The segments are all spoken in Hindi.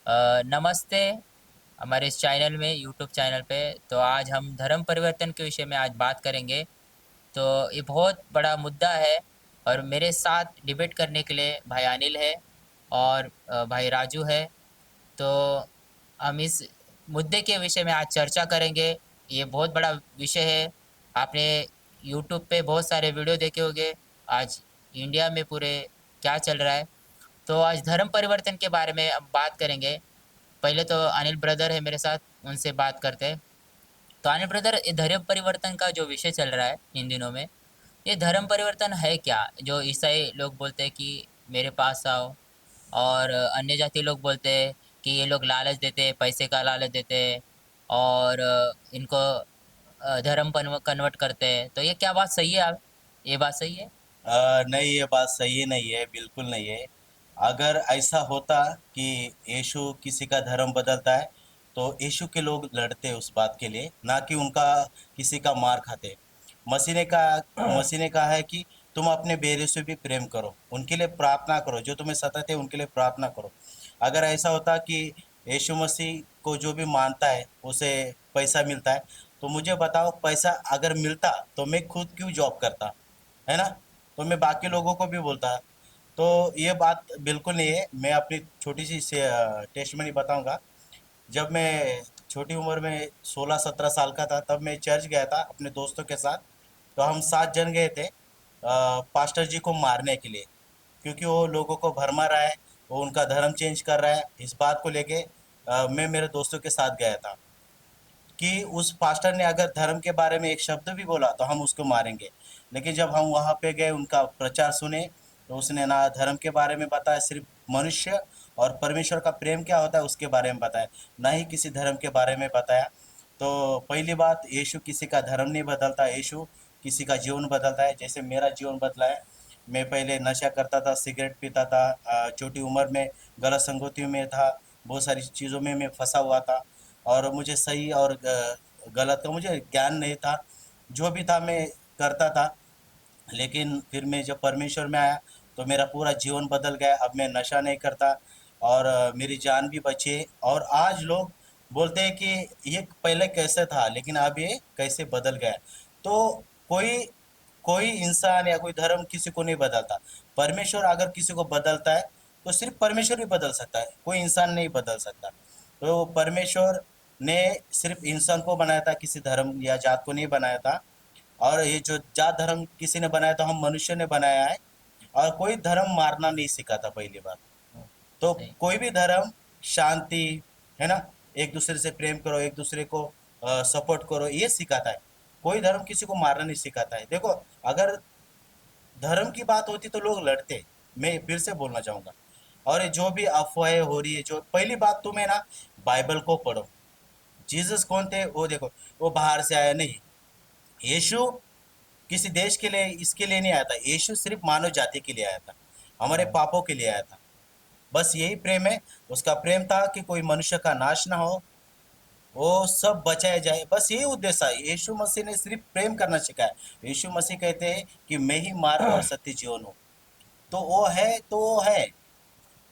नमस्ते। हमारे इस चैनल में यूट्यूब चैनल पे तो आज हम धर्म परिवर्तन के विषय में आज बात करेंगे। तो ये बहुत बड़ा मुद्दा है और मेरे साथ डिबेट करने के लिए भाई अनिल है और भाई राजू है। तो हम इस मुद्दे के विषय में आज चर्चा करेंगे। ये बहुत बड़ा विषय है। आपने यूट्यूब पे बहुत सारे वीडियो देखे होंगे। आज इंडिया में पूरे क्या चल रहा है। तो आज धर्म परिवर्तन के बारे में हम बात करेंगे। पहले तो अनिल ब्रदर है मेरे साथ, उनसे बात करते हैं। तो अनिल ब्रदर, ये धर्म परिवर्तन का जो विषय चल रहा है इन दिनों में, ये धर्म परिवर्तन है क्या? जो ईसाई लोग बोलते हैं कि मेरे पास आओ, और अन्य जाति लोग बोलते हैं कि ये लोग लालच देते हैं, पैसे का लालच देते हैं, और इनको धर्म कन्वर्ट करते हैं। तो ये क्या बात सही है? आप ये बात सही है? नहीं, ये बात सही नहीं है, बिल्कुल नहीं है। अगर ऐसा होता कि यीशु किसी का धर्म बदलता है, तो यीशु के लोग लड़ते उस बात के लिए, ना कि उनका किसी का मार खाते। मसीह ने कहा है कि तुम अपने बेरे से भी प्रेम करो, उनके लिए प्रार्थना करो, जो तुम्हें सताते हैं उनके लिए प्रार्थना करो। अगर ऐसा होता कि यीशु मसीह को जो भी मानता है उसे पैसा मिलता है, तो मुझे बताओ, पैसा अगर मिलता तो मैं खुद क्यों जॉब करता, है ना? तो मैं बाकी लोगों को भी बोलता। तो ये बात बिल्कुल नहीं है। मैं अपनी छोटी सी टेस्टमनी बताऊंगा। जब मैं छोटी उम्र में 16-17 साल का था, तब मैं चर्च गया था अपने दोस्तों के साथ। तो हम 7 जन गए थे पास्टर जी को मारने के लिए, क्योंकि वो लोगों को भरमा रहा है, वो उनका धर्म चेंज कर रहा है। इस बात को लेके मैं मेरे दोस्तों के साथ गया था कि उस पास्टर ने अगर धर्म के बारे में एक शब्द भी बोला तो हम उसको मारेंगे। लेकिन जब हम वहाँ पे गए, उनका प्रचार सुने, तो उसने ना धर्म के बारे में बताया, सिर्फ मनुष्य और परमेश्वर का प्रेम क्या होता है उसके बारे में बताया, ना ही किसी धर्म के बारे में बताया। तो पहली बात, यीशु किसी का धर्म नहीं बदलता, यीशु किसी का जीवन बदलता है। जैसे मेरा जीवन बदला है। मैं पहले नशा करता था, सिगरेट पीता था, छोटी उम्र में गलत संगतियों में था, बहुत सारी चीज़ों में मैं फंसा हुआ था, और मुझे सही और गलत का मुझे ज्ञान नहीं था। जो भी था मैं करता था। लेकिन फिर मैं जब परमेश्वर में आया, तो मेरा पूरा जीवन बदल गया। अब मैं नशा नहीं करता, और मेरी जान भी बची है। और आज लोग बोलते हैं कि ये पहले कैसे था, लेकिन अब ये कैसे बदल गया। तो कोई कोई इंसान या कोई धर्म किसी को नहीं बदलता। परमेश्वर अगर किसी को बदलता है, तो सिर्फ परमेश्वर ही बदल सकता है, कोई इंसान नहीं बदल सकता। तो परमेश्वर ने सिर्फ इंसान को बनाया था, किसी धर्म या जात को नहीं बनाया था। और ये जो जात धर्म किसी ने बनाया, तो हम मनुष्य ने बनाया है। और कोई धर्म मारना नहीं सिखाता, पहली बात। तो सही। कोई भी धर्म शांति, है ना, एक दूसरे से प्रेम करो, एक दूसरे को सपोर्ट करो, ये सिखाता है। कोई धर्म किसी को मारना नहीं सिखाता है। देखो, अगर धर्म की बात होती तो लोग लड़ते। मैं फिर से बोलना चाहूंगा। और ये जो भी अफवाहें हो रही है, जो पहली बात, तुम्हें ना बाइबल को पढ़ो। जीसस कौन थे वो देखो। वो बाहर से आया नहीं। यीशु किसी देश के लिए, इसके लिए नहीं आया था। यीशु सिर्फ मानव जाति के लिए आया था, हमारे पापों के लिए आया था। बस यही प्रेम है। उसका प्रेम था कि कोई मनुष्य का नाश ना हो, वो सब बचाया जाए। बस यही उद्देश्य है। यीशु मसीह ने सिर्फ प्रेम करना सिखाया। यीशु मसीह कहते हैं कि मैं ही मार्ग और सत्य जीवन हूँ। तो वो है, तो वो है।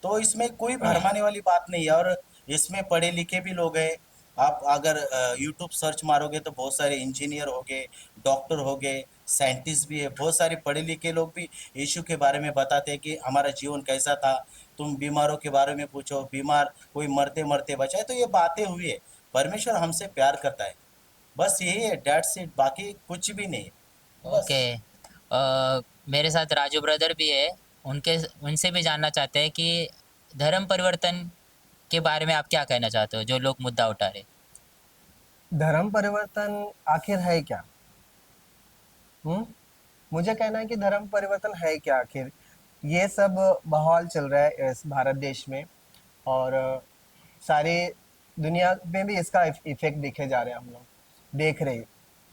तो इसमें कोई भरमाने वाली बात नहीं है। और इसमें पढ़े लिखे भी लोग हैं। आप अगर यूट्यूब सर्च मारोगे, तो बहुत सारे इंजीनियर हो गए, डॉक्टर हो गए, साइंटिस्ट भी है, बहुत सारे पढ़े लिखे लोग भी यीशु के बारे में बताते हैं कि हमारा जीवन कैसा था। तुम बीमारों के बारे में पूछो, बीमार कोई मरते मरते बचा है, तो ये बातें हुई है। परमेश्वर हमसे प्यार करता है। बस यही है, डेट्स इट, बाकी कुछ भी नहीं है। ओके। बस। मेरे साथ राजू ब्रदर भी है। उनके उनसे भी जानना चाहते हैं कि धर्म परिवर्तन के बारे में आप क्या कहना चाहते हो, जो लोग मुद्दा उठा रहे। धर्म परिवर्तन आखिर है क्या? हम्म मुझे कहना है कि धर्म परिवर्तन है क्या आखिर। ये सब माहौल चल रहा है इस भारत देश में, और सारी दुनिया में भी इसका इफेक्ट देखे जा रहे हैं। हम लोग देख रहे हैं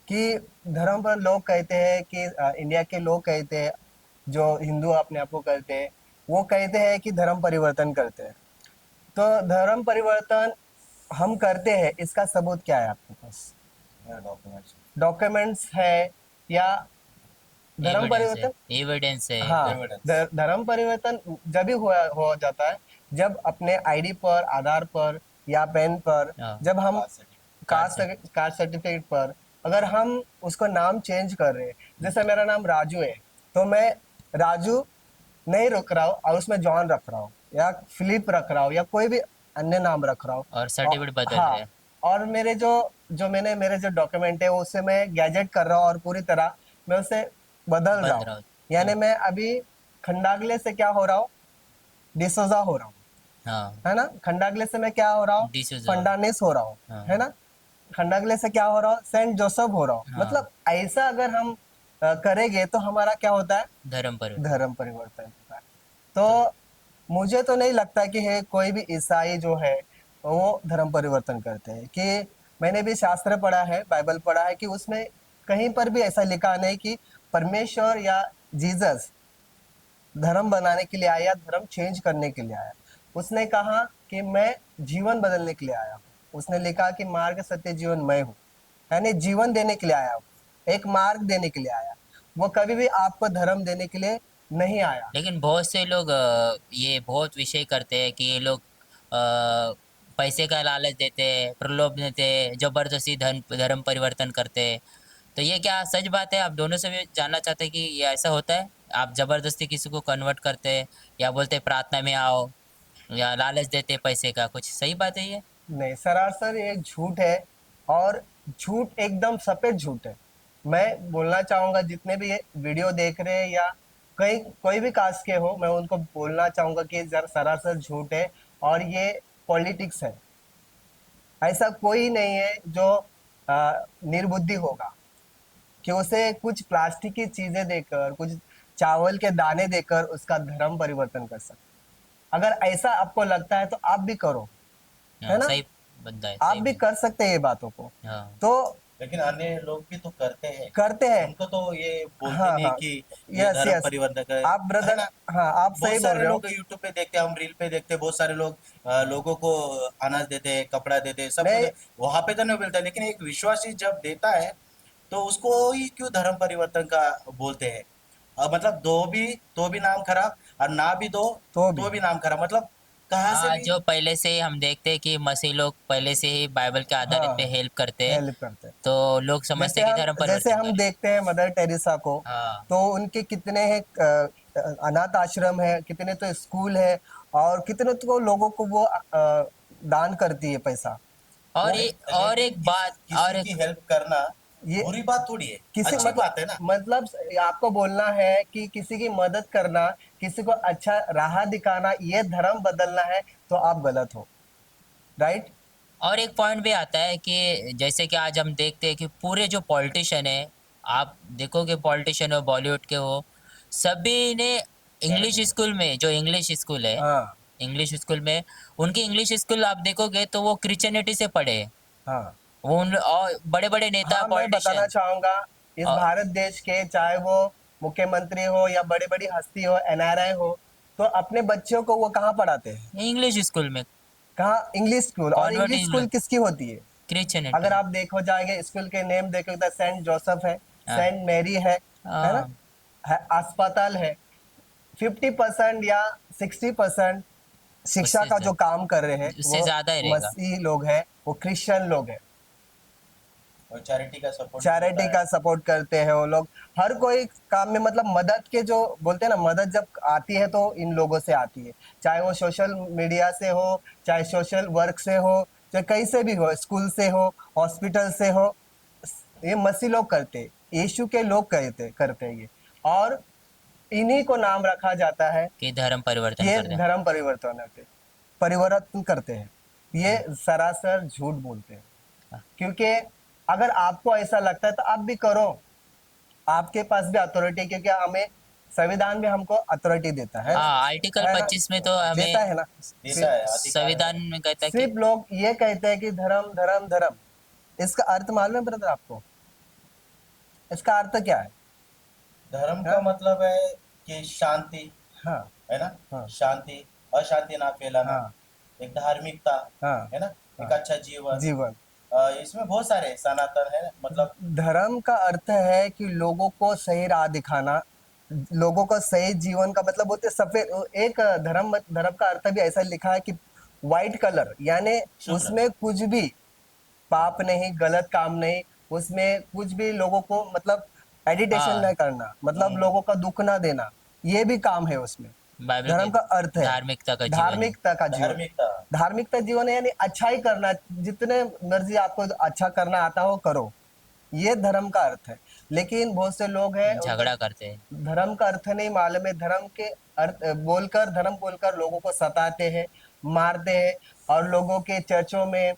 कि धर्म पर लोग कहते हैं कि इंडिया के लोग कहते हैं, जो हिंदू अपने आप को करते हैं, वो कहते हैं कि धर्म परिवर्तन करते हैं। तो धर्म परिवर्तन हम करते हैं, इसका सबूत क्या है आपके पास? डॉक्यूमेंट्स। डॉक्यूमेंट्स है या धर्म एविडेंस है, परिवर्तन? एविडेंस है हाँ, एकदम। एविडेंस। धर्म परिवर्तन जब भी हुआ हो जाता है जब अपने आईडी पर, आधार पर या पैन पर, हाँ। जब हम कास्ट सर्टिफिकेट कास्ट सर्टिफिकेट पर अगर हम उसको नाम चेंज कर रहे हैं, जैसे मेरा नाम राजू है, तो मैं राजू नहीं रख रहा हूँ और उसमें जॉन रख रहा हूँ या फिलिप रख रहा हूँ या कोई भी अन्य नाम रख रहा हूँ। और और सर्टिफिकेट बदल रहे हाँ, हैं। और मेरे जो जो मैंने मेरे जो डॉक्यूमेंट है उससे मैं गैजेट कर रहा हूँ और पूरी तरह मैं उसे बदल रहा बदल हूँ। रहा हूँ। यानी मैं अभी खंडागले से क्या हो रहा हूँ, डिसोजा हो रहा हूँ, हाँ। है ना। खंडागले से मैं क्या हो रहा हूँ, डिसूजा। फंडानिस हो रहा हूँ, है हाँ। ना। खंडागले से क्या हो रहा हूँ, सेंट जोसेफ हो रहा हूँ। हाँ। मतलब ऐसा अगर हम करेंगे तो हमारा क्या होता है, धर्म परिवर्तन। धर्म परिवर्तन होता है। तो तो मुझे तो नहीं लगता कि है कोई भी ईसाई जो है वो धर्म परिवर्तन करते हैं। कि मैंने भी शास्त्र पढ़ा है, बाइबल पढ़ा है, कि उसमें कहीं पर भी ऐसा लिखा नहीं कि परमेश्वर या जीसस धर्म बनाने के लिए आया, धर्म चेंज करने के लिए आया। उसने कहा कि मैं जीवन बदलने के लिए आया हूँ। उसने लिखा कि मार्ग सत्य जीवन मैं हूँ, यानी जीवन देने के लिए आया हूँ, एक मार्ग देने के लिए आया। वो कभी भी आपको धर्म देने के लिए नहीं आया। लेकिन बहुत से लोग ये बहुत विषय करते हैं कि ये लोग पैसे का लालच देते हैं, प्रलोभ देते हैं, जबरदस्ती धर्म धर्म परिवर्तन करते हैं। तो ये क्या सच बात है? आप दोनों से भी जानना चाहते हैं कि ये ऐसा होता है? आप जबरदस्ती किसी को कन्वर्ट करते हैं या बोलते हैं प्रार्थना में आओ या लालच देते हैं पैसे का, कुछ सही बात है ये? नहीं, सरासर ये एक झूठ है, और झूठ एकदम सफेद झूठ है। मैं बोलना चाहूंगा जितने भी ये वीडियो देख रहे हैं या कई कोई भी कास्ट के हो, मैं उनको बोलना चाहूंगा कि जरा सरासर झूठ है और ये पॉलिटिक्स है। ऐसा कोई नहीं है जो निर्बुद्धि होगा कि उसे कुछ प्लास्टिक की चीजें देकर, कुछ चावल के दाने देकर उसका धर्म परिवर्तन कर सकते। अगर ऐसा आपको लगता है तो आप भी करो, है हाँ, ना। सही बंदा है, आप सही भी बंदा। कर सकते हैं ये बातों को। हाँ। तो लेकिन अन्य लोग भी तो करते हैं। करते हैं। उनको तो ये बोलते हाँ नहीं हाँ, कि ये यस धर्म यस, परिवर्तन आप है ब्रदर, ना। हाँ आप सही बहुत बोल सारे रहे हो। लोग यूट्यूब पे देखते हैं, हम रील पे देखते हैं, बहुत सारे लोग लोगों को अनाज देते हैं, कपड़ा देते हैं, सब कुछ। नहीं, वहां पे तो नहीं मिलता, लेकिन एक विश्वासी जब देता है तो उसको ही क्यों धर्म परिवर्तन का बोलते हैं। मतलब दो भी तो भी नाम खराब, और ना भी दो तो भी तो भी नाम खराब, मतलब कहाँ से हाँ, भी। जो पहले से ही हम देखते हैं कि मसीह लोग पहले से ही बाइबल के हाँ आधारित पे हाँ, हेल्प करते हैं। हेल्प करते हैं। तो लोग समझते हैं कि धर्म जैसे परिवर्तन हम कर रहे हैं। देखते हैं मदर टेरेसा को, हाँ। तो उनके कितने हैं अनाथ आश्रम है, कितने तो स्कूल है, और कितने तो लोगों को वो दान करती है पैसा। और वो ये और लेकिन एक किसी बात किसी और एक की हेल्प करना ये बुरी बात थोड़ी है, किसी अच्छी बात है ना। मतलब आपको बोलना है कि किसी की मदद करना, किसी को अच्छा राह दिखाना, ये धर्म बदलना है, तो आप गलत हो, राइट। और एक पॉइंट भी आता है कि जैसे कि आज हम देखते हैं कि पूरे जो पॉलिटिशियन है, आप देखोगे पॉलिटिशियन हो, बॉलीवुड के हो, सभी ने इंग्लिश स्कूल में, जो इंग्लिश स्कूल है, हाँ इंग्लिश स्कूल में, उनकी इंग्लिश स्कूल आप देखोगे तो वो क्रिश्चियनिटी से पढ़े हैं। हाँ वो उन और बड़े बड़े नेता हाँ, मैं बताना पॉलिटिशियन चाहूंगा, इस और भारत देश के चाहे वो मुख्यमंत्री हो या बड़ी बड़ी हस्ती हो, एनआरआई हो, तो अपने बच्चों को वो कहाँ पढ़ाते हैं, इंग्लिश स्कूल में, कहाँ, इंग्लिश स्कूल। और कॉन्वर्ट इंग्लिश स्कूल इंग्लिश, किसकी होती है, अगर क्रिश्चियनिटी। आप देखो जाएंगे स्कूल के नेम देखोगे तो सेंट जोसेफ है, हाँ। सेंट मैरी है ना, हाँ, अस्पताल है। 50% या 60% शिक्षा उससे का जो काम कर रहे हैं उससे वो ज्यादा ही रहेगा। मसीही लोग हैं, वो क्रिश्चियन लोग हैं। और चैरिटी का सपोर्ट भी होता चैरिटी है। का सपोर्ट करते हैं वो लोग, हर कोई काम में। मतलब मदद के जो बोलते हैं ना, मदद जब आती है तो इन लोगों से आती है, चाहे वो सोशल मीडिया से हो, चाहे सोशल वर्क से हो, चाहे कहीं से भी हो, स्कूल से हो, हॉस्पिटल से हो। ये मसीह लोग करते हैं, यीशु के लोग करते हैं ये। और इन्हीं को नाम रखा जाता है कि धर्म कि परिवर्तन ये कर दें। धर्म परिवर्तन करते हैं। ये हम्म। सरासर झूठ बोलते हैं। हाँ। क्योंकि अगर आपको ऐसा लगता है तो आप भी करो, आपके पास भी अथॉरिटी, क्योंकि हमें संविधान भी हमको अथॉरिटी देता यस हाँ, यस यस, आर्टिकल है ना, 25 में तो देता हमें है ना। देता है, अधिकार है। संविधान में कहता है कि सिर्फ लोग ये कहते हैं कि धर्म धर्म धर्म, इसका अर्थ मालूम है ब्रदर आपको, इसका अर्थ क्या है। धर्म का हाँ मतलब है कि शांति, हाँ है ना। हाँ शांति, अशांति ना फैलाना, हाँ एक धार्मिकता, हाँ है ना, एक हाँ, अच्छा जीवन। जीवन। इसमें बहुत सारे सनातन है, मतलब धर्म का अर्थ है कि लोगों को सही राह दिखाना, लोगों का सही जीवन का मतलब बोलते सफेद एक धर्म का अर्थ भी ऐसा लिखा है कि व्हाइट कलर यानी शुक्र। उसमें कुछ भी पाप नहीं, गलत काम नहीं, उसमें कुछ भी लोगों को मतलब एडिटेशन हाँ, नहीं करना, मतलब हम्म। लोगों का दुख ना देना, ये भी काम है उसमें। बाइबल के धर्म का अर्थ है धार्मिकता का जीवन है। धार्मिकता का जीवन। धार्मिकता। धार्मिकता जीवन है यानी अच्छा ही करना, जितने मर्जी आपको अच्छा करना आता हो करो, ये धर्म का अर्थ है। लेकिन बहुत से लोग हैं उनको झगड़ा करते हैं। धर्म का अर्थ नहीं मालूम है, धर्म के अर्थ बोलकर धर्म बोलकर लोगों को सताते हैं, मारते हैं, और लोगों के चर्चों में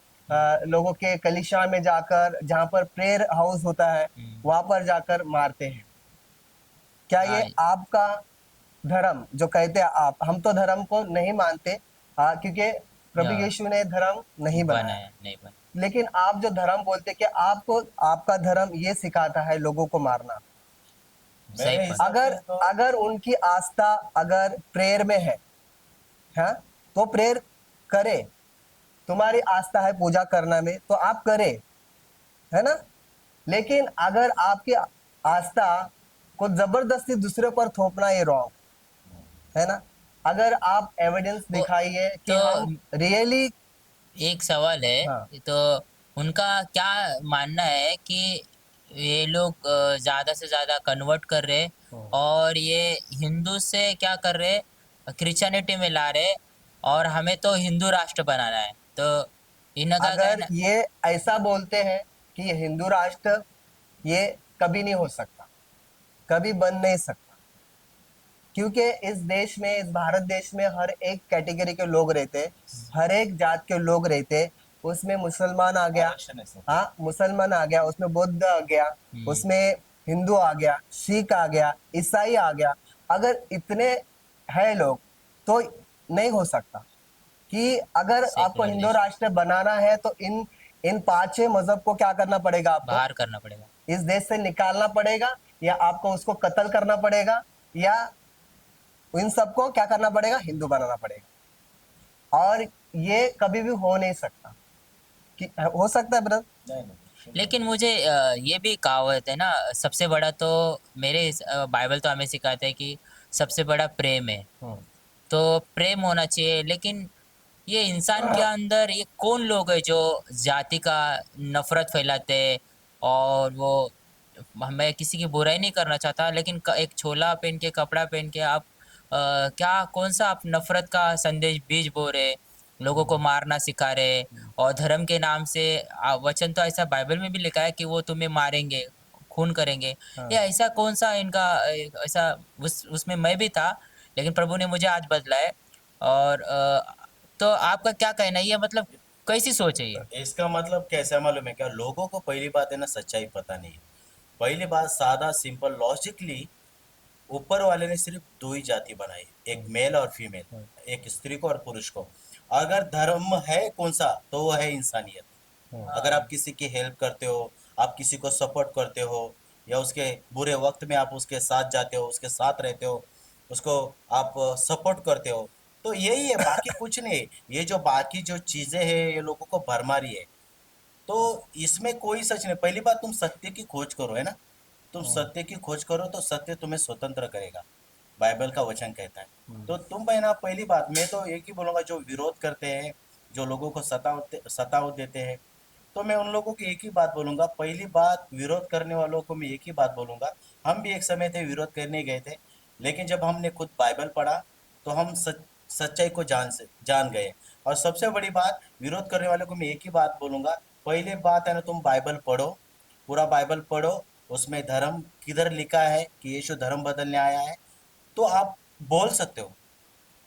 लोगों के कलीसिया में जाकर, जहाँ पर प्रेयर हाउस होता है, हम्म, वहां पर जाकर मारते हैं। क्या ये हाँ, आपका धर्म जो कहते हैं आप, हम तो धर्म को नहीं मानते, क्योंकि प्रभु या यीशु ने धर्म नहीं बनाया। बनाया नहीं बना। लेकिन आप जो धर्म बोलते कि आपको आपका धर्म ये सिखाता है लोगों को मारना। सही मेरे बात। हिसाब अगर से तो अगर उनकी आस्था अगर प्रेयर में है, हाँ, तो प्रेयर करे। तुम्हारी आस्था है पूजा करना में तो आप करे, है ना। लेकिन अगर आपकी आस्था को जबरदस्ती दूसरे पर थोपना ये रॉन्ग है ना। अगर आप एविडेंस वो दिखाइए कि तो हम रियली, एक सवाल हाँ, है, तो उनका क्या मानना है कि ये लोग ज्यादा से ज्यादा कन्वर्ट कर रहे, हम्म। और ये हिंदू से क्या कर रहे, क्रिश्चियनिटी में ला रहे, और हमें तो हिंदू राष्ट्र बनाना है। तो इनका अगर कहना। ये ऐसा बोलते हैं कि ये हिंदू राष्ट्र, ये कभी नहीं हो सकता, कभी बन नहीं सकता, क्योंकि इस देश में, इस भारत देश में हर एक कैटेगरी के लोग रहते हैं, हर एक जात के लोग रहते हैं। उसमें मुसलमान आ गया, आरक्षण है सब। हाँ, मुसलमान आ गया, उसमें बौद्ध आ गया, हम्म, उसमें हिंदू आ गया, सिख आ गया, ईसाई आ गया। अगर इतने है लोग तो नहीं हो सकता कि अगर आपको सेकुलर हिंदू देश राष्ट्र बनाना है तो इन इन पांचों मजहब को क्या करना पड़ेगा आपको, बाहर करना पड़ेगा। इस देश से निकालना पड़ेगा, या आपको उसको कत्ल करना पड़ेगा, या इन सबको क्या करना पड़ेगा, हिंदू बनाना पड़ेगा। और ये कभी भी हो नहीं सकता। कि हो सकता है ब्रदर। नहीं नहीं, बिल्कुल नहीं। लेकिन मुझे ये भी कहावत है ना, सबसे बड़ा तो बाइबल तो हमें सिखाता है कि सबसे बड़ा प्रेम है। हम्म। तो प्रेम होना चाहिए, लेकिन ये इंसान के अंदर ये कौन लोग है जो जाति का नफरत फैलाते हैं, और वो, मैं किसी की बुराई नहीं करना चाहता, लेकिन एक छोला पहन के, कपड़ा पहन के आप क्या कौन सा आप नफरत का संदेश बीज बो रहे, लोगों को मारना सिखा रहे, और धर्म के नाम से वचन तो ऐसा बाइबल में भी लिखा है कि वो तुम्हें मारेंगे, खून करेंगे। ये हाँ। ऐसा कौन सा इनका ऐसा, उसमें मैं भी था, लेकिन प्रभु ने मुझे आज बदला है। और तो आपका क्या कहना है, ये मतलब कैसी सोच है ये? इसका मतलब कैसा मालूम है क्या? लोगों को पहली बात है ना, सच्चाई पता नहीं है। पहली बात, सादा सिंपल लॉजिकली ऊपर वाले ने सिर्फ दो ही जाति बनाई, एक मेल और फीमेल, एक स्त्री को और पुरुष को। अगर धर्म है कौन सा, तो वो है इंसानियत। अगर आप हाँ, किसी की हेल्प करते हो, आप किसी को सपोर्ट करते हो, या उसके बुरे वक्त में आप उसके साथ जाते हो, उसके साथ रहते हो, उसको आप सपोर्ट करते हो, तो यही है, बाकी कुछ नहीं। ये जो बाकी जो चीजें हैं, ये लोगों को भरमारी है। तो इसमें कोई सच नहीं। पहली बात, तुम सत्य की खोज करो, है ना। तुम सत्य की खोज करो तो सत्य तुम्हें स्वतंत्र करेगा, बाइबल का वचन कहता है। तो तुम भाई ना, पहली बात मैं तो एक ही बोलूंगा, जो विरोध करते हैं, जो लोगों को सताव देते हैं, तो मैं उन लोगों की एक ही बात बोलूंगा। पहली बात, विरोध करने वालों को मैं एक ही बात बोलूंगा, हम भी एक समय थे विरोध करने गए थे, लेकिन जब हमने खुद बाइबल पढ़ा तो हम सच्चाई को जान गए। और सबसे बड़ी बात, विरोध करने वालों को मैं एक ही बात बोलूंगा, पहले बात है ना, तुम बाइबल पढ़ो, पूरा बाइबल पढ़ो, उसमें धर्म किधर लिखा है कि यीशु धर्म बदलने आया है, तो आप बोल सकते हो।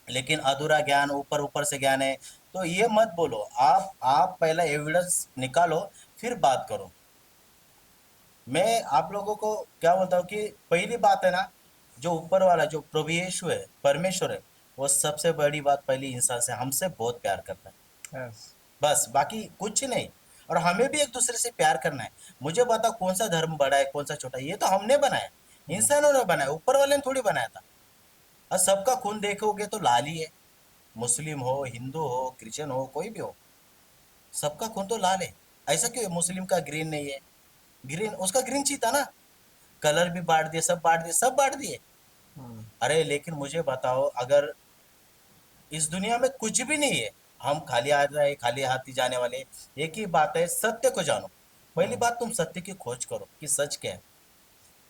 लेकिन अधूरा ज्ञान, ऊपर ऊपर से ज्ञान है, तो ये मत बोलो। आप पहला एविडेंस निकालो, फिर बात करो। मैं आप लोगों को क्या बोलता हूँ कि पहली बात है ना, जो ऊपर वाला, जो प्रभु यीशु है, परमेश्वर है, वो सबसे बड़ी बात, पहली इंसान से, हमसे बहुत प्यार करता है। यस। बस, बाकी कुछ नहीं। और हमें भी एक दूसरे से प्यार करना है। मुझे बता, कौन सा धर्म बड़ा है, कौन सा छोटा है? ये तो हमने बनाया, इंसानों ने बनाया, ऊपर वाले ने थोड़ी बनाया था। और सबका खून देखोगे तो लाल ही है, मुस्लिम हो, हिंदू हो, क्रिश्चियन हो, कोई भी हो, सबका खून तो लाल है। ऐसा क्यों है? मुस्लिम का ग्रीन नहीं है? ग्रीन, उसका ग्रीन चाहिए था ना। कलर भी बांट दिए, सब बांट दिए, सब बांट दिए। अरे लेकिन मुझे बताओ, अगर इस दुनिया में कुछ भी नहीं है, हम खाली आ रहे खाली हाथी जाने वाले, एक ही बात है, सत्य को जानो। पहली हम्म, बात, तुम सत्य की खोज करो कि सच क्या है।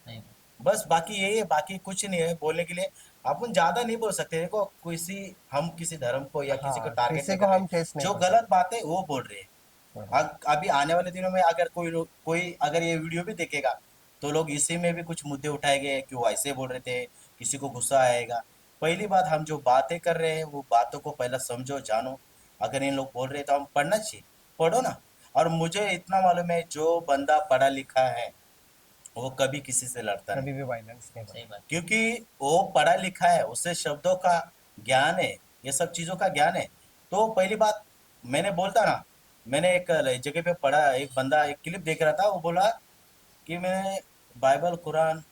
सही बस बाकी यही है, बाकी कुछ नहीं है बोलने के लिए। अपन ज्यादा नहीं बोल सकते। देखो, किसी हम किसी धर्म को या किसी को हाँ, टारगेट किसी नहीं को कर रहे। हम ठेस नहीं जो पहुंचा गलत बात है वो बोल रहे हैं। रहे। अभी आने वाले दिनों में अगर कोई अगर ये वीडियो भी देखेगा, तो लोग इसी में भी कुछ मुद्दे उठाएंगे कि वो ऐसे बोल रहे थे, किसी को गुस्सा आएगा। पहली बात, हम जो बातें कर रहे हैं वो बातों को पहले समझो, जानो। अगर इन लोग बोल रहे हैं तो हम पढ़ना चाहिए, पढ़ो ना। और मुझे इतना मालूम है, जो बंदा पढ़ा लिखा है वो कभी किसी से लड़ता नहीं, कभी भी वायलेंस नहीं सही बना। बात। क्योंकि वो पढ़ा लिखा है, उससे शब्दों का ज्ञान है, ये सब चीजों का ज्ञान है। तो पहली बात, मैंने बोलता ना, मैंने एक जगह पे पढ़ा, एक बंदा एक क्लिप देख रहा था, वो बोला कि मैं बाइबल कुरान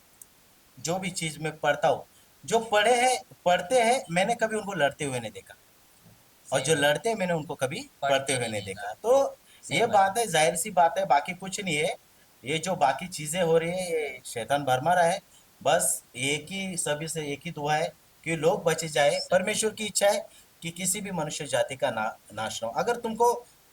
जो भी चीज मैं पढ़ता हूँ, जो पढ़ते हैं, मैंने कभी उनको लड़ते हुए नहीं देखा। और सही जो बात। लड़ते हैं, मैंने उनको कभी पढ़ते पढ़ते हुए नहीं नहीं देखा। देखा। तो सही ये बात है। बात है, जाहिर सी बात है, बाकी कुछ नहीं है। ये जो बाकी चीजें हो रही है, ये शैतान भरमा रहा है। बस एक ही, सभी से एक ही दुआ है कि लोग बचे जाए। सभी परमेश्वर की इच्छा है कि किसी भी मनुष्य जाति का नाश ना हो।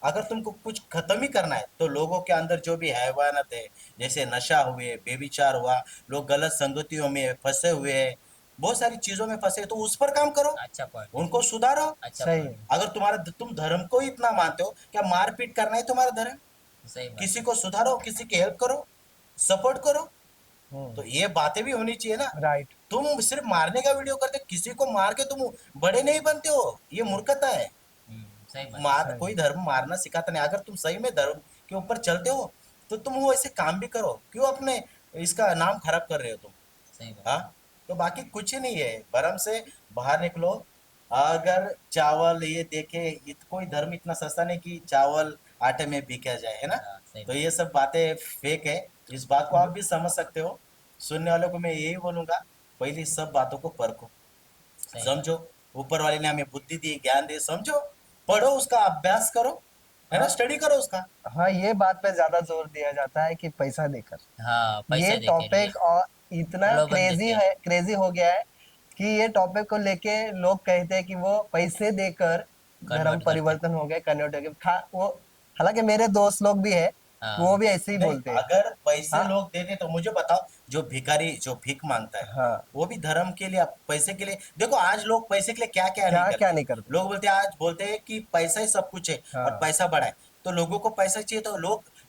अगर तुमको कुछ खत्म ही करना है, तो लोगों के अंदर जो भी हैवानत है, जैसे नशा हुए, बेविचार हुआ, लोग गलत संगतियों में फंसे हुए हैं, बहुत सारी चीजों में फंसे, तो उस पर काम करो, अच्छा पॉइंट है। उनको सुधारो। अच्छा सही पॉइंट। है। अगर तुम धर्म को ही इतना मानते हो, क्या मारपीट करना है तुम्हारा धर्म? सही बात किसी है। को सुधारो, किसी की हेल्प करो, सपोर्ट करो। हम्म। तो ये बातें भी होनी चाहिए ना। राइट। तुम सिर्फ मारने का वीडियो करते, किसी को मार के तुम बड़े नहीं बनते हो, ये मूर्खता है। सही बात है। सही कोई है। धर्म मारना सिखाता नहीं। अगर तुम सही में धर्म के ऊपर चलते हो, तो तुम वो ऐसे काम भी करो, क्यों अपने इसका नाम खराब कर रहे हो तुम? सही बात हाँ। है। तो बाकी कुछ नहीं है, भरम से बाहर निकलो। अगर चावल ये देखे, कोई धर्म इतना सस्ता नहीं कि चावल आटे में बिका जाए, है ना? हाँ, सही तो बात। ये सब बातें फेक है। इस बात को आप भी समझ सकते हो। सुनने वालों को मैं यही बोलूंगा, पहले सब बातों को परखो, सही बात। समझो। ऊपर वाले ने हमें बुद्धि दी, ज्ञान दे, समझो, पढ़ो, उसका अभ्यास करो, है ना, हाँ, स्टडी करो उसका। हाँ, ये बात पे ज्यादा जोर दिया जाता है कि पैसा देकर। हाँ, ये पैसे देके लिए टॉपिक और इतना प्रलोभन देते हैं। क्रेजी हो गया है कि ये टॉपिक को लेके लोग कहते हैं कि वो पैसे देकर धर्म कन्वर्ट करते हैं। परिवर्तन हो गए, कन्वर्ट हो गए। वो हालांकि मेरे दोस्त लोग भी है, वो हाँ, भी ऐसे ही नहीं, बोलते हैं। अगर पैसे हाँ, लोग देते तो मुझे बताओ, जो भिखारी जो भीख मांगता है, हाँ, वो भी धर्म के लिए, पैसे के लिए। देखो, आज लोग पैसे के लिए क्या क्या नहीं क्या क्या करते। नहीं करते। लोग बोलते हैं कि पैसा ही सब कुछ है, और हाँ, पैसा बड़ा है। तो लोगों को पैसा चाहिए, तो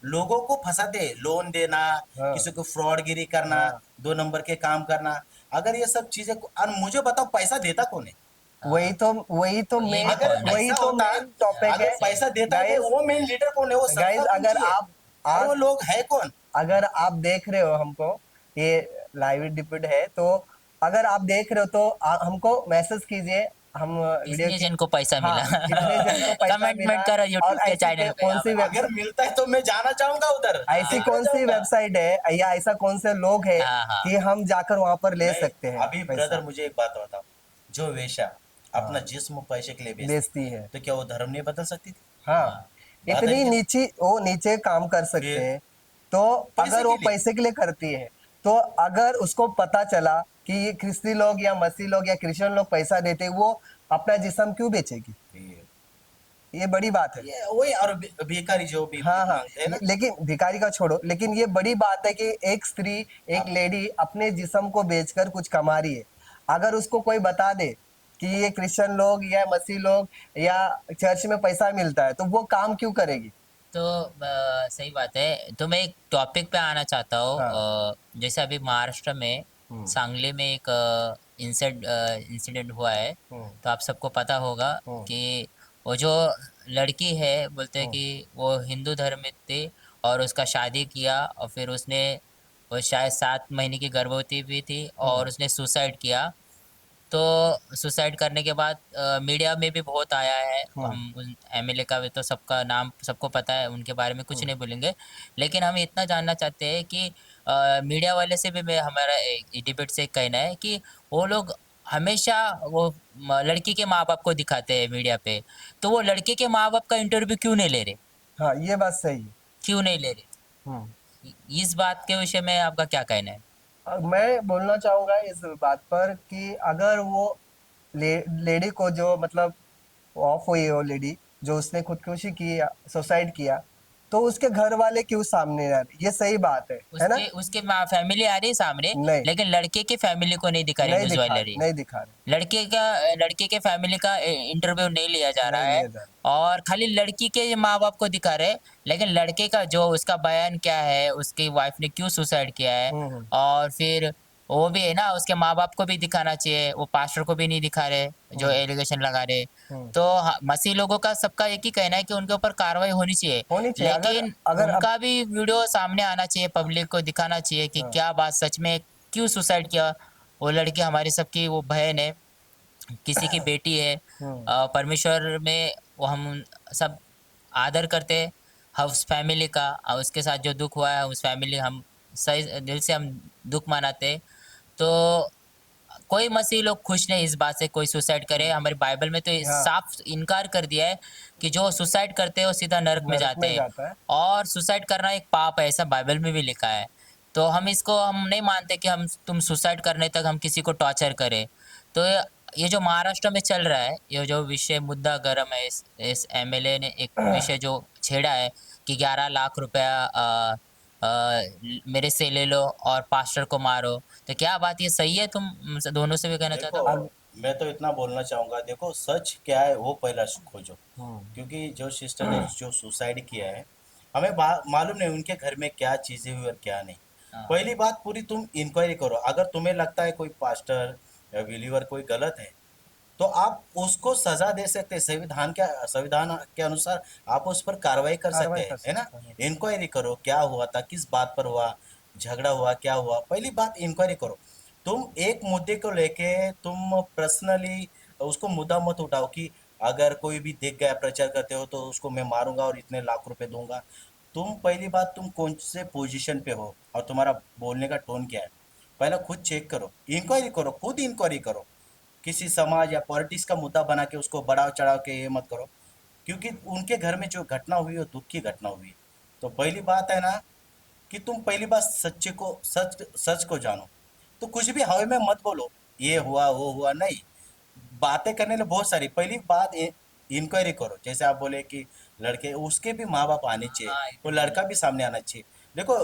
लोगों को फंसाते हैं, लोन देना, हाँ, किसी को फ्रॉडगिरी करना, हाँ, 2 नंबर के काम करना। अगर ये सब चीजें और मुझे बताओ, पैसा देता कौन है? हाँ, तो ये भी अगर पॉइंट है। ऐसा होता, टॉपिक अगर है। सही पैसा बात। देता है, तो गाइस, वो मेन लीडर कौन है? वो सत्ता गाइस, कौन सी है? और वो लोग है कौन? अगर आप देख रहे हो हमको, ये लाइव डिपेंड है, तो अगर आप देख रहे हो तो हमको मैसेज कीजिए। हम वीडियो किसने की, जिनको पैसा हाँ, मिला कितने जन को पैसा कमेंटमेंट मिला करो और यूट्यूब के ऐसी चैनल पे कौन सी हमें। अगर वेबसाइट, मिलता है तो मैं जाना चाहूंगा उधर, ऐसी देखने कौन सी जाऊंगा। वेबसाइट है या ऐसा कौन से लोग हैं हाँ, हाँ। कि हम जाकर वहां पर ले नहीं, सकते हैं अभी ब्रदर पैसा। मुझे एक बात बताओ, जो वेश्या अपना हाँ, जिस्म पैसे के लिए बेचती, बेचती है। तो क्या वो धर्म नहीं बदल सकती थी? हाँ, हाँ, बात है इतनी कि नहीं? नीची वो नीचे काम कर सकते फिर हैं। तो पैसे अगर वो के लिए। पैसे के लिए करती है, तो अगर उसको पता चला कि ये ख्रिस्ती लोग या मसीह लोग या क्रिश्चियन लोग पैसा देते, वो अपना जिस्म क्यों बेचेगी? फिर ये बड़ी बात है। ये वही, और भिखारी जो भी हाँ, भीख हाँ, मांगते हैं ना। लेकिन भिखारी का छोड़ो, लेकिन ये बड़ी बात है कि एक स्त्री, एक आप लेडी अपने जिस्म को बेचकर कुछ कमा रही है। अगर उसको कोई बता दे कि ये क्रिश्चियन लोग या मसीह लोग या चर्च में पैसा मिलता है, तो वो काम क्यों करेगी? तो सही बात है। तो मैं एक टॉपिक पे आना चाहता हूँ। हाँ। जैसे अभी महाराष्ट्र में हम्म। सांगली में एक इंसिडेंट हुआ है। हम्म। तो आप सबको पता होगा हम्म। कि वो जो लड़की है, बोलते हैं हम्म। कि वो हिंदू धर्म में थी, और उसका शादी किया, और फिर उसने, वो शायद 7 महीने की गर्भवती भी थी, हम्म। और उसने सुसाइड किया। तो सुसाइड करने के बाद मीडिया में भी बहुत आया है। हम्म। हम उन एमएलए का भी तो सबका नाम सबको पता है, उनके बारे में कुछ हम्म। नहीं बोलेंगे। लेकिन हम इतना जानना चाहते हैं कि मीडिया वाले से भी मैं, हमारा डिबेट से एक कहना है कि वो लोग हमेशा वो लड़की के माँ बाप को दिखाते हैं मीडिया पे। तो वो लड़के के माँ बाप का इंटरव्यू क्यों नहीं ले रहे? हाँ, ये बात सही है। क्यों नहीं ले रहे? हम्म। इस बात के विषय में आपका क्या कहना है? मैं बोलना चाहूंगा इस बात पर कि अगर वो लेडी को जो मतलब ऑफ हुई हो लेडी, जो उसने खुदकुशी की या सुसाइड किया, तो उसके घर वाले क्यों सामने आ रहे, ये सही बात है ना? उसके उसके फैमिली आ रही है सामने, नहीं, लेकिन लड़के की फैमिली को नहीं दिखा रही न्यूज़ वाले। नहीं दिखा रहे, लड़के का लड़के के फैमिली का इंटरव्यू नहीं लिया जा रहा नहीं है, लिए जा रहे। और खाली लड़की के माँ बाप को दिखा रहे, लेकिन लड़के का जो उसका बयान क्या है, उसकी वाइफ ने क्यों सुसाइड किया है, हम्म। और फिर वो भी है ना, उसके माँ बाप को भी दिखाना चाहिए, वो पास्टर को भी नहीं दिखा रहे जो हम्म। एलिगेशन लगा रहे। हम्म। तो मसीह लोगों का सबका एक ही कहना है कि उनके ऊपर कार्रवाई होनी चाहिए, होनी चाहिए, अगर लेकिन अगर अब। उनका भी वीडियो सामने आना चाहिए, पब्लिक को दिखाना चाहिए कि हाँ। क्या बात सच में, क्यों सुसाइड किया। वो लड़की हमारी सबकी वो बहन है, किसी की बेटी है। हम्म। परमेश्वर में वो हम सब आदर करते हैं, उस फैमिली का, उसके साथ जो दुख हुआ है उस फैमिली, हम सही दिल से हम दुख मनाते हैं। तो कोई मसीह लोग खुश नहीं इस बात से कोई सुसाइड करे, हम्म। हमारी बाइबल में तो ये हाँ, साफ इनकार कर दिया है कि जो सुसाइड करते हैं वो सीधा नरक में नरक जाते में हैं, जाता है। और सुसाइड करना एक पाप है, ऐसा बाइबल में भी लिखा है। तो हम इसको हम नहीं मानते कि हम तुम सुसाइड करने तक हम किसी को टॉर्चर करें। तो ये जो महाराष्ट्र में चल रहा है, ये जो विषय मुद्दा गर्म है, इस एमएलए ने एक विषय जो छेड़ा है कि 11 लाख रुपया मेरे से ले लो और पास्टर को मारो। तो क्या बात ये सही है? तुम दोनों से भी कहना चाहता देखो, हूँ। अब। मैं तो इतना बोलना चाहूंगा, देखो सच क्या है वो पहला खोजो। हम्म। क्योंकि जो सिस्टर ने जो सुसाइड किया है, हमें मालूम नहीं उनके घर में क्या चीजें हुई और क्या नहीं। हाँ, पहली बात, पूरी तुम इंक्वायरी करो। अगर तुम्हें लगता है कोई पास्टर या बिलीवर कोई गलत है, तो आप उसको सजा दे सकते हैं, संविधान के अनुसार आप उस पर कार्रवाई कर सकते कार्रवाई हैं, कर है ना। सकता है। इंक्वायरी करो, क्या हुआ था, किस बात पर हुआ, झगड़ा हुआ, क्या हुआ, पहली बात इंक्वायरी करो। तुम एक मुद्दे को लेके तुम पर्सनली उसको मुद्दा मत उठाओ कि अगर कोई भी दिख गया प्रचार करते हो तो उसको मैं मारूंगा और इतने लाख रुपए दूंगा। तुम पहली बात, तुम कौन से पोजीशन पे हो और तुम्हारा बोलने का टोन क्या है, पहले खुद चेक करो, इंक्वायरी करो, खुद इंक्वायरी करो। किसी समाज या पॉलिटिक्स का मुद्दा बना के उसको बढ़ाव चढ़ाव के ये मत करो। क्योंकि उनके घर में जो घटना हुई वो दुख की घटना हुई। तो पहली बात है ना, कि तुम पहली बात सच्चे को सच सच को जानो। तो कुछ भी हवा में मत बोलो, ये हुआ वो हुआ नहीं। बातें करने लिए बहुत सारी, पहली बात इंक्वायरी करो। जैसे आप बोले कि लड़के, उसके भी माँ बाप आने चाहिए, हाँ, वो एग्री। लड़का भी सामने आना चाहिए। देखो,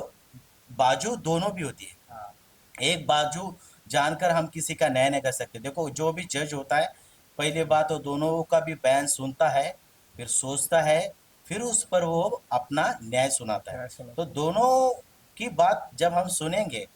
बाजू दोनों भी होती है। हाँ, एक बाजू जानकर हम किसी का न्याय नहीं कर सकते। देखो, जो भी जज होता है, पहली बात तो दोनों का भी बयान सुनता है, फिर सोचता है, फिर उस पर वो अपना न्याय सुनाता है। क्या सुना। तो दोनों की बात जब हम सुनेंगे,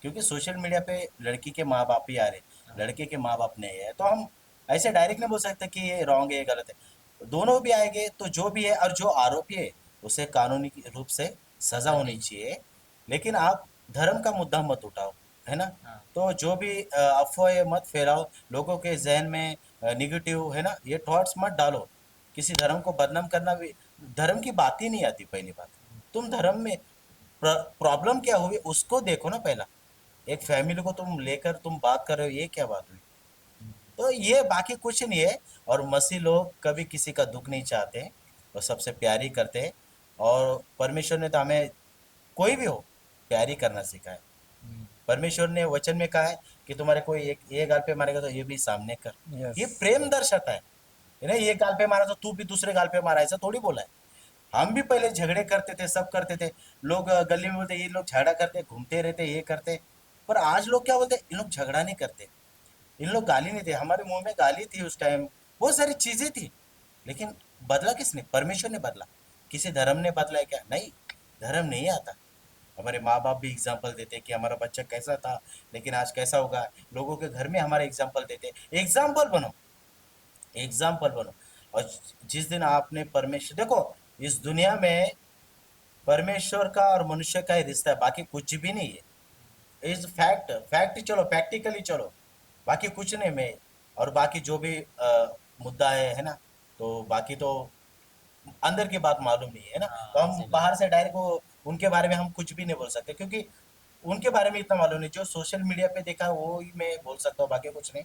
क्योंकि सोशल मीडिया पे लड़की के माँ बाप ही आ रहे, हाँ, लड़के के माँ बाप नहीं है, तो हम ऐसे डायरेक्ट नहीं बोल सकते कि ये रॉन्ग है, ये गलत है। दोनों भी आएंगे तो जो भी है, और जो आरोपी है उसे कानूनी रूप से सजा सजा होनी मिलनी चाहिए। लेकिन आप धर्म का मुद्दा मत उठाओ, है ना। चाहिए। हाँ, तो जो भी अफवाहें मत फैलाओ, लोगों के जहन में निगेटिव, है ना, ये थॉट्स मत डालो। किसी धर्म को बदनाम करना भी, धर्म की बात ही नहीं आती पहली बात। तुम धर्म में प्रॉब्लम क्या हुई उसको देखो ना पहला। एक फैमिली को तुम लेकर तुम बात कर रहे हो, ये क्या बात हुई। तो ये बाकी कुछ नहीं है। और मसीह लोग कभी किसी का दुख नहीं चाहते, वो सबसे प्यार ही करते हैं। और परमेश्वर ने तो हमें, कोई भी हो, प्यार ही करना सिखाया है। हम्म, परमेश्वर ने वचन में कहा है कि तुम्हारे कोई एक ये गाल पे मारेगा तो ये भी सामने कर। यस। ये प्रेम दर्शाता है ना। ये गाल पे मारा तो तू भी दूसरे गाल पे मारा, ऐसा थोड़ी बोला है। हम भी पहले झगड़े करते थे, सब करते थे। लोग गली में बोलते ये लोग झगड़ा करते, घूमते रहते, ये करते। पर आज लोग क्या बोलते, इन लोग झगड़ा नहीं करते, इन लोग गाली नहीं थे। हमारे मुंह में गाली थी उस टाइम, बहुत सारी चीजें थी। लेकिन बदला किसने? परमेश्वर ने बदला। किसी धर्म ने बदला है क्या? नहीं, धर्म नहीं आता। हमारे माँ बाप भी एग्जाम्पल देते कि हमारा बच्चा कैसा था, लेकिन आज कैसा होगा। लोगों के घर में हमारे एग्जाम्पल देते। एग्जाम्पल बनो, एग्जाम्पल बनो। और जिस दिन आपने परमेश्वर, देखो, इस दुनिया में परमेश्वर का और मनुष्य का ही रिश्ता है, बाकी कुछ भी नहीं है। इज फैक्ट, फैक्ट ही चलो, प्रैक्टिकली चलो, बाकी कुछ नहीं। मैं और बाकी जो भी मुद्दा है ना। तो बाकी तो अंदर की बात मालूम नहीं है ना। तो हाँ, हम ऐसे बात। बाहर से डायरेक्ट वो उनके बारे में हम कुछ भी नहीं बोल सकते, क्योंकि उनके बारे में इतना मालूम नहीं। जो सोशल मीडिया पे देखा वो ही मैं बोल सकता हूँ, बाकी कुछ नहीं।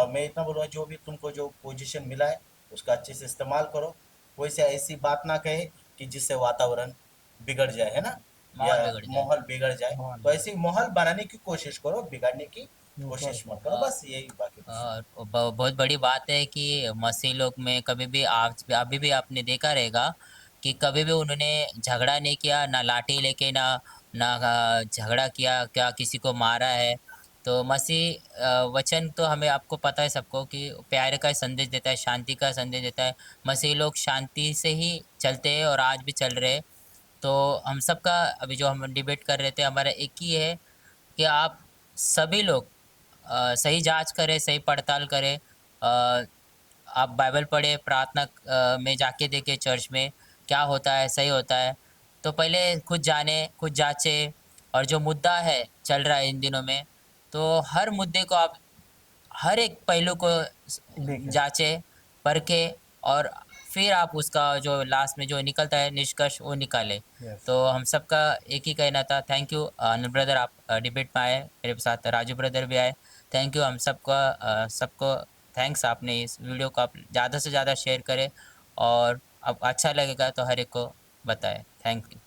मैं इतना बोलूँगा, जो भी तुमको जो पोजीशन मिला है उसका अच्छे से इस्तेमाल करो। कोई से ऐसी बात ना कहे कि जिससे वातावरण बिगड़ जाए, है ना। या माहौल बिगड़ जाए। माहौल बिगड़ जाए। माहौल तो ऐसे माहौल बनाने की कोशिश करो, बिगाड़ने की कोशिश बिल्कुल। मत करो, बस यही, बाकी कुछ नहीं। और बहुत बड़ी बात है कि मसीह लोग में कभी भी आज अभी भी आपने देखा रहेगा कि कभी भी उन्होंने झगड़ा नहीं किया, ना लाठी लेके, ना झगड़ा किया, क्या किसी को मारा है। तो मसीह वचन तो हमें आपको पता है सबको कि प्यार का संदेश देता है, शांति का संदेश देता है। मसीह लोग शांति से ही चलते हैं और आज भी चल रहे हैं। तो हम सबका अभी जो हम डिबेट कर रहे थे, हमारा एक ही है कि आप सभी लोग सही जांच करें, सही पड़ताल करें। आप बाइबल पढ़े, प्रार्थना में जाके देखे चर्च में क्या होता है, सही होता है। तो पहले खुद जाने, खुद जांचे। और जो मुद्दा है चल रहा है इन दिनों में, तो हर मुद्दे को आप हर एक पहलू को देखें। जांचे, परखे, और फिर आप उसका जो लास्ट में जो निकलता है निष्कर्ष वो निकाले। यस। तो हम सबका एक ही कहना था। थैंक यू अनिल ब्रदर, आप डिबेट में आए, मेरे साथ राजू ब्रदर भी आए। थैंक यू हम सबका, सबको थैंक्स। आपने इस वीडियो को आप ज़्यादा से ज़्यादा शेयर करें, और अब अच्छा लगेगा तो हर एक को बताएं। Thank you.